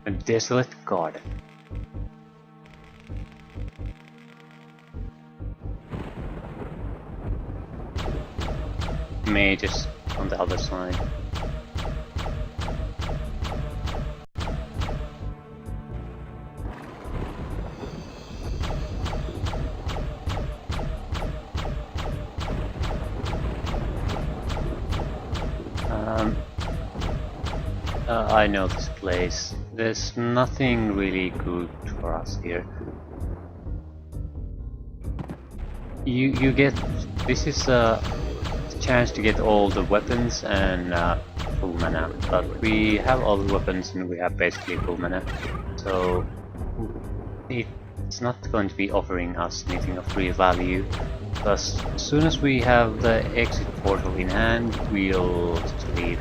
A desolate garden. Mage is on the other side. I know this place. There's nothing really good for us here. You get, this is a chance to get all the weapons and full mana, but we have all the weapons and we have basically full mana, so it's not going to be offering us anything of real value. Thus, as soon as we have the exit portal in hand, we'll just leave.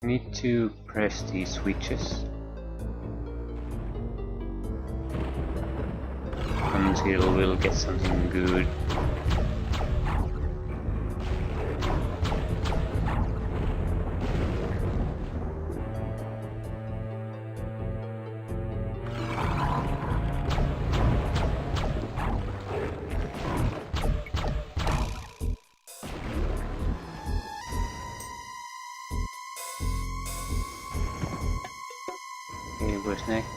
Need to press these switches until we'll get something good. Okay, where's next?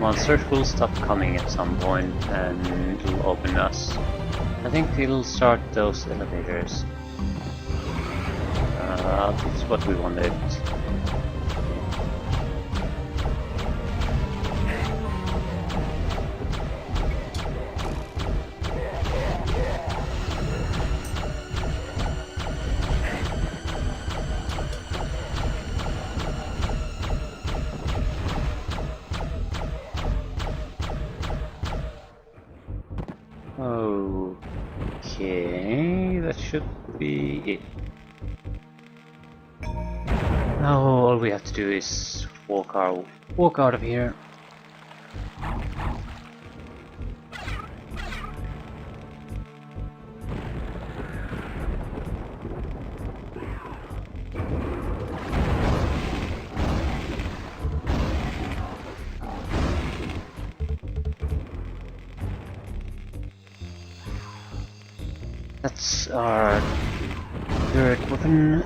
Monsters will stop coming at some point and it'll open us. I think it'll start those elevators. That's what we wanted. Okay, that should be it. Now all we have to do is walk out of here. That's our third weapon.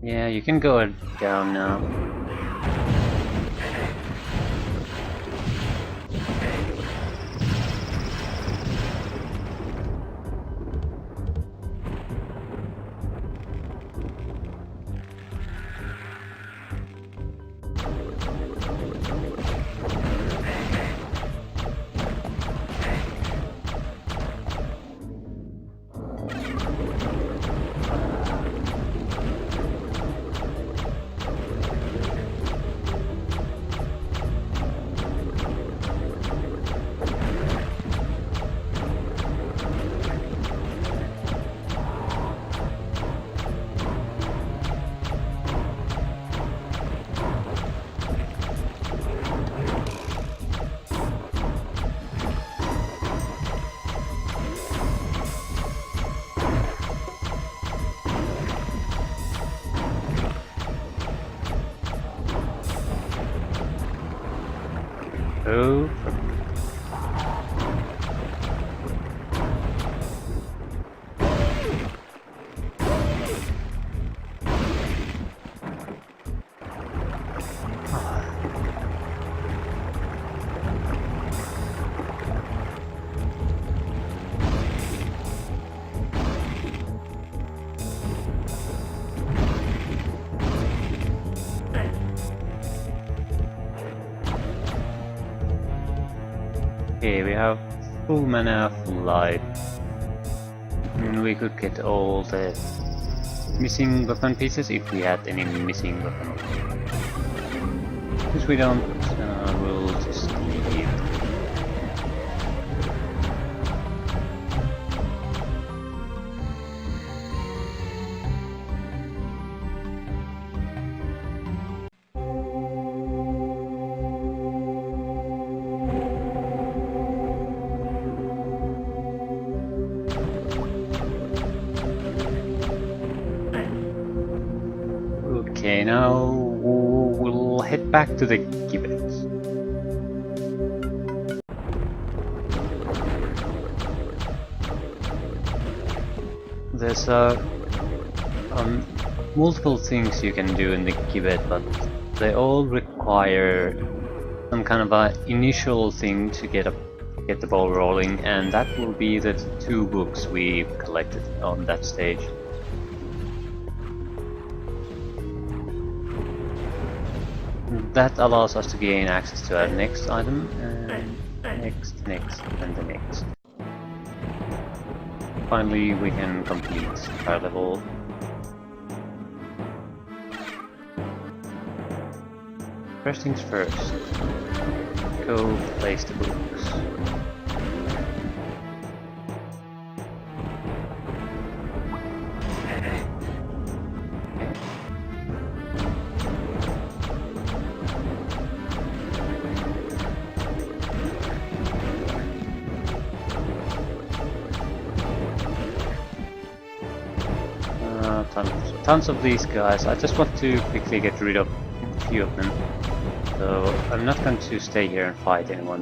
Yeah, you can go down now. Oh. Okay, we have full mana, full life. And we could get all the missing weapon pieces if we had any missing weapon. Since we don't, we'll just leave. Okay, now we'll head back to the gibbet. There's multiple things you can do in the gibbet, but they all require some kind of a initial thing to get the ball rolling, and that will be the 2 books we collected on that stage. That allows us to gain access to our next item, and next, and the next. Finally, we can complete our level. First things first, go place the books. Tons of these guys. I just want to quickly get rid of a few of them. So I'm not going to stay here and fight anyone.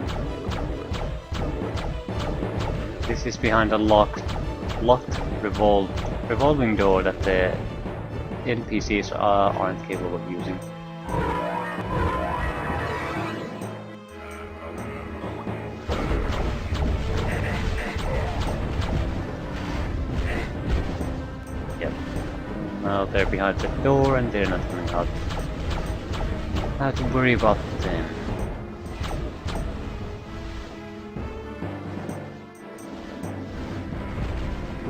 This is behind a locked revolving door that the NPCs aren't capable of using. Now they're behind the door and they're not coming out. I have to worry about them.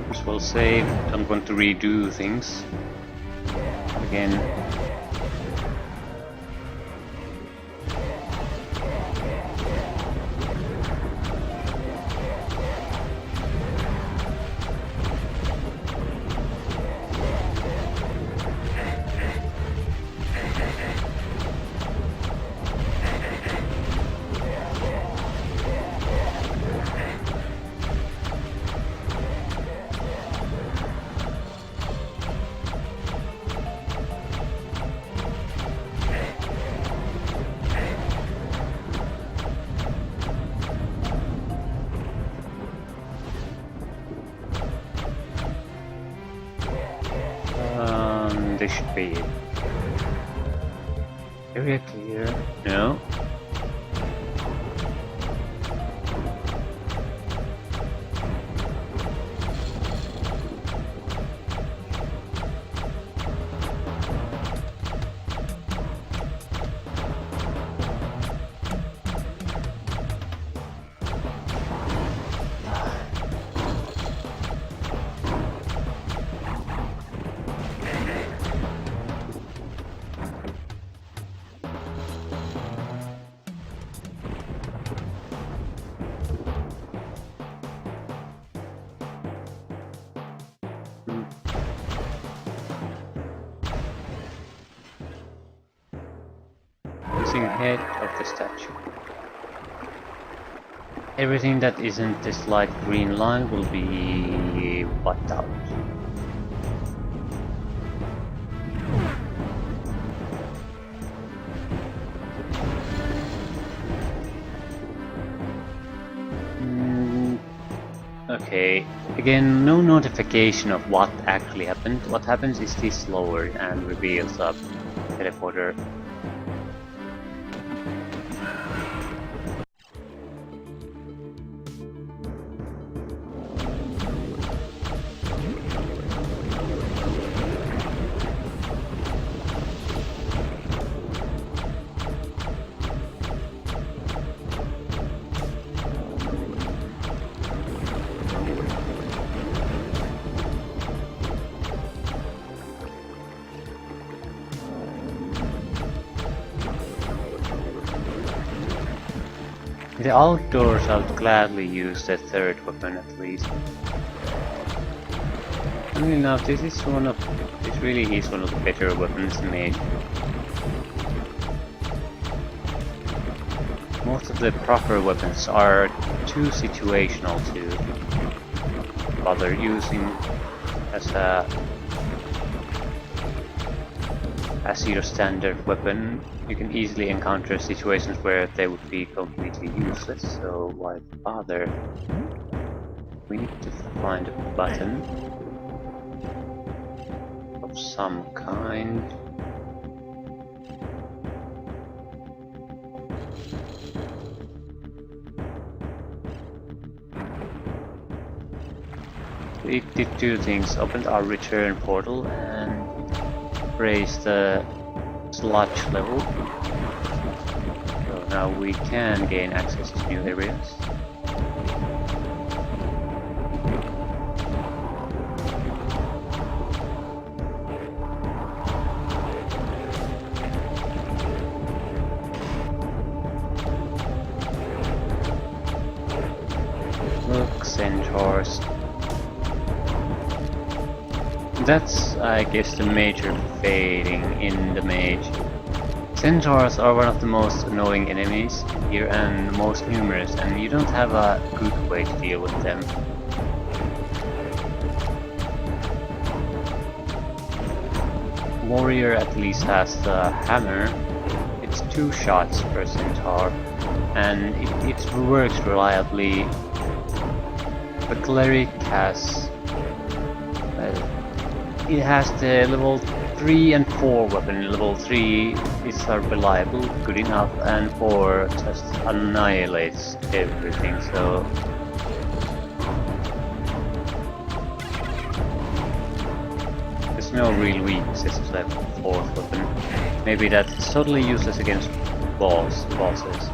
This will save. Don't want to redo things again. This should be it. Area clear. No. Head of the statue. Everything that isn't this light green line will be wiped out. Okay, again, no notification of what actually happened. What happens is this lowered and reveals a teleporter. The outdoors, I would gladly use the third weapon at least. I mean, now this really is one of the better weapons made. Most of the proper weapons are too situational to bother using as your standard weapon. You can easily encounter situations where they would be completely useless, so why bother? We need to find a button of some kind. We did two things: opened our return portal and raised the sludge level. So now we can gain access to new areas. Look, centaurs. That's, I guess, the major failing in the Mage. Centaurs are one of the most annoying enemies here and most numerous, and you don't have a good way to deal with them. Warrior at least has the hammer. It's 2 shots per centaur, and it works reliably. The cleric has it has the level 3 and 4 weapon. Level 3 is reliable, good enough, and 4 just annihilates everything, so... There's no real weaknesses to that 4th weapon. Maybe that's totally useless against bosses.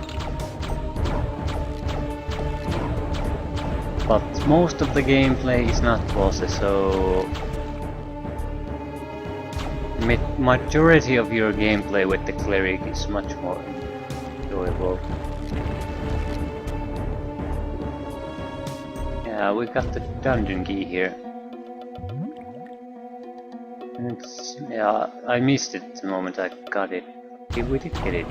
But most of the gameplay is not bosses, so... Majority of your gameplay with the cleric is much more enjoyable. Yeah, we got the dungeon key here. Yeah, I missed it the moment I got it. We did get it.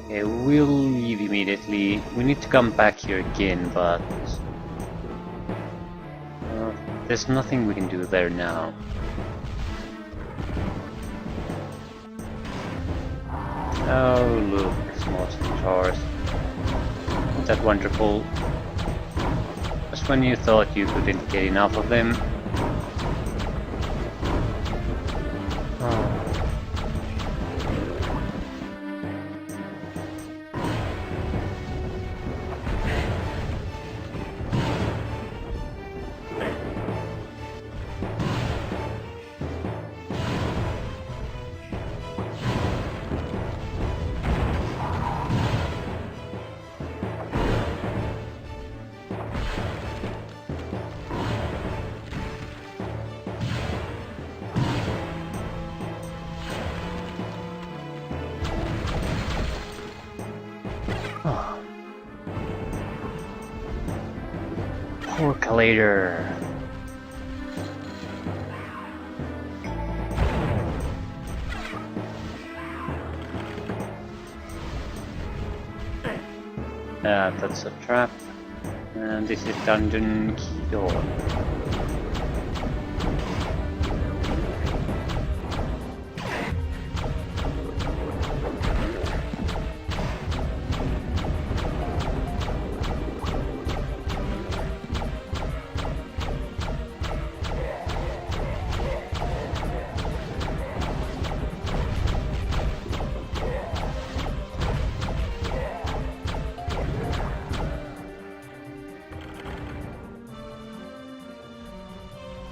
Okay, we'll leave immediately. We need to come back here again, but there's nothing we can do there now. Oh, look, small centaurs. Isn't that wonderful? Just when you thought you couldn't get enough of them. Later. That's a trap, and this is dungeon key door.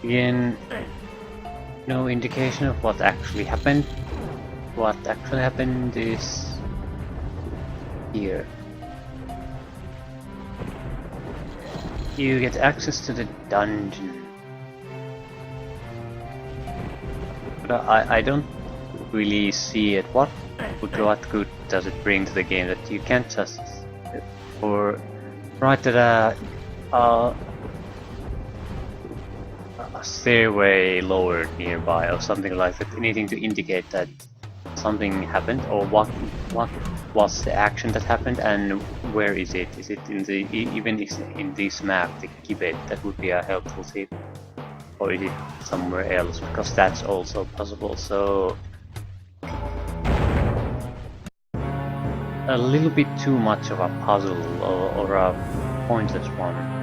Again, no indication of what actually happened. What actually happened is here. You get access to the dungeon. But I don't really see it. What good does it bring to the game that you can't just write that a stairway lowered nearby or something like that, anything to indicate that something happened, or what was the action that happened and where is it? Is it in the even in this map, the keypad? That would be a helpful tip. Or is it somewhere else? Because that's also possible. So a little bit too much of a puzzle or a pointless one.